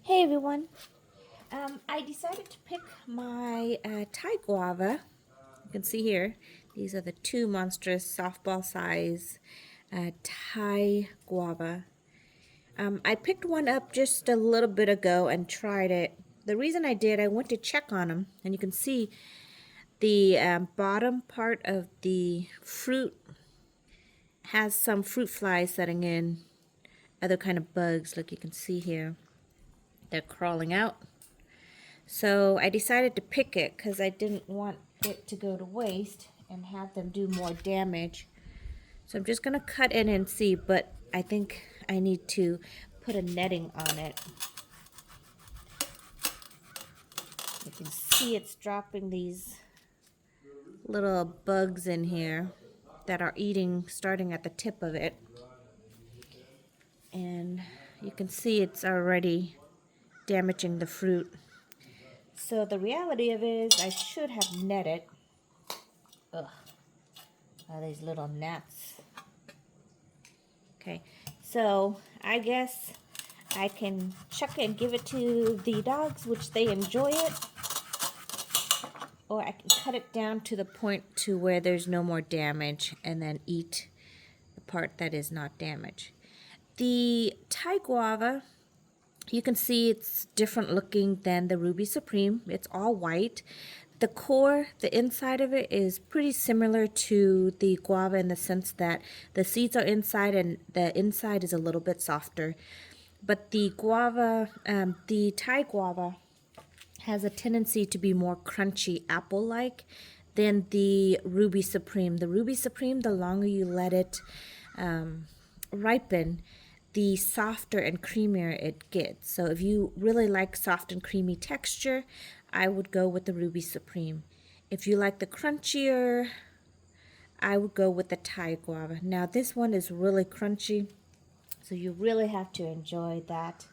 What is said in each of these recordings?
Hey everyone. I decided to pick my Thai guava. You can see here, these are the two monstrous softball size Thai guava. I picked one up just a little bit ago and tried it. The reason I did, I went to check on them, and you can see the bottom part of the fruit has some fruit flies setting in, other kind of bugs like you can see here. They're crawling out. So I decided to pick it because I didn't want it to go to waste and have them do more damage. So I'm just going to cut in and see, but I think I need to put a netting on it. You can see it's dropping these little bugs in here that are eating, starting at the tip of it. And you can see it's already damaging the fruit. So the reality of it is I should have netted. Ugh. All these little gnats. Okay, so I guess I can chuck it and give it to the dogs, which they enjoy it, or I can cut it down to the point to where there's no more damage and then eat the part that is not damaged. The Thai guava, you can see it's different looking than the Ruby Supreme. It's all white. The core, the inside of it is pretty similar to the guava in the sense that the seeds are inside and the inside is a little bit softer. But the guava, the Thai guava has a tendency to be more crunchy apple-like than the Ruby Supreme. The Ruby Supreme, the longer you let it ripen, the softer and creamier it gets. So if you really like soft and creamy texture, I would go with the Ruby Supreme. If you like the crunchier, I would go with the Thai guava. Now this one is really crunchy, so you really have to enjoy that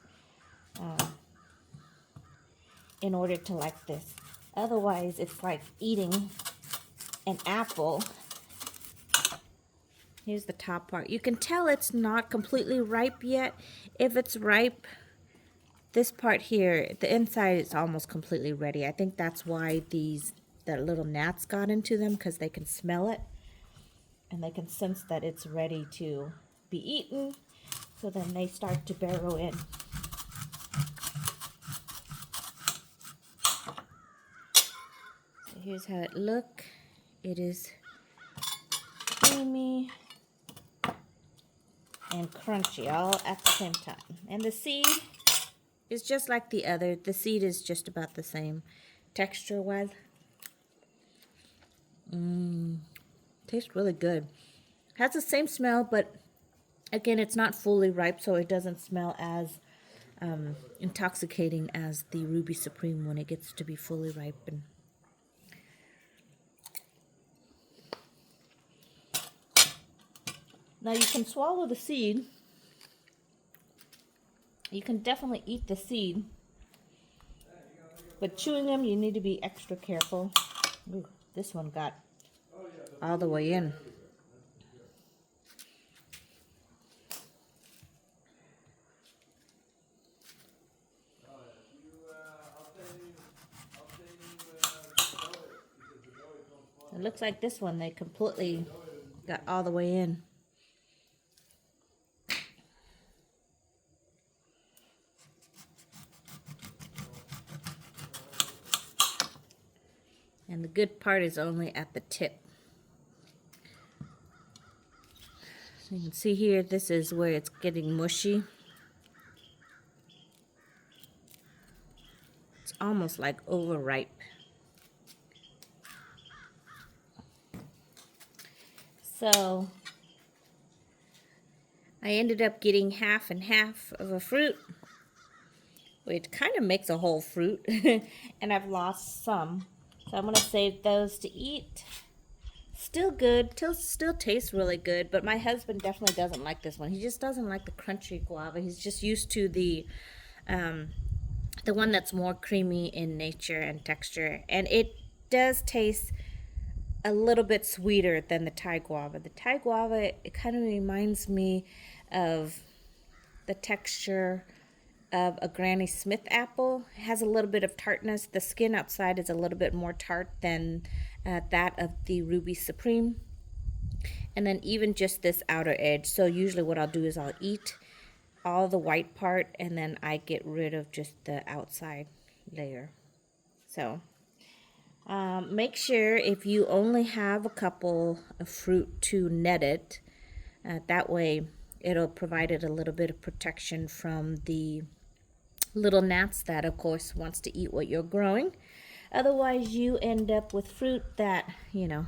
in order to like this. Otherwise, it's like eating an apple. Here's the top part. You can tell it's not completely ripe yet. If it's ripe, this part here, the inside is almost completely ready. I think that's why the little gnats got into them, because they can smell it and they can sense that it's ready to be eaten. So then they start to burrow in. So here's how it looks. It is creamy and crunchy all at the same time. And the seed is just like the other. The seed is just about the same texture-wise. Tastes really good. Has the same smell, but again, it's not fully ripe, so it doesn't smell as intoxicating as the Ruby Supreme when it gets to be fully ripened. Now you can swallow the seed. You can definitely eat the seed, but chewing them, you need to be extra careful. Ooh, this one got all the way in. It looks like this one, they completely got all the way in. And the good part is only at the tip. So you can see here, this is where it's getting mushy. It's almost like overripe. So I ended up getting half and half of a fruit, which kind of makes a whole fruit. And I've lost some. So I'm going to save those to eat. Still good, still tastes really good, but my husband definitely doesn't like this one. He just doesn't like the crunchy guava. He's just used to the one that's more creamy in nature and texture. And it does taste a little bit sweeter than the Thai guava. The Thai guava, it kind of reminds me of the texture of a Granny Smith apple. It has a little bit of tartness. The skin outside is a little bit more tart than that of the Ruby Supreme. And then even just this outer edge. So usually what I'll do is I'll eat all the white part and then I get rid of just the outside layer. So make sure if you only have a couple of fruit to net it, that way it'll provide it a little bit of protection from the little gnats that of course wants to eat what you're growing. Otherwise you end up with fruit that, you know,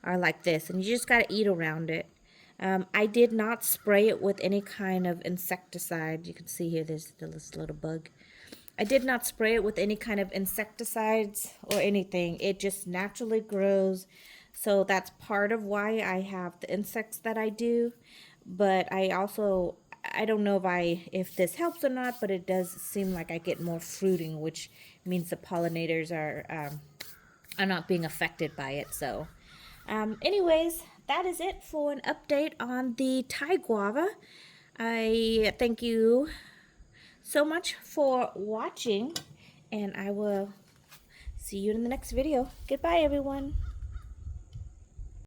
are like this and you just got to eat around it. I did not spray it with any kind of insecticide. You can see here there's this little bug. I did not spray it with any kind of insecticides or anything. It just naturally grows. So that's part of why I have the insects that I do. But I don't know if this helps or not, but it does seem like I get more fruiting, which means the pollinators are not being affected by it. So anyways, that is it for an update on the Thai guava. I thank you so much for watching, and I will see you in the next video. Goodbye, everyone.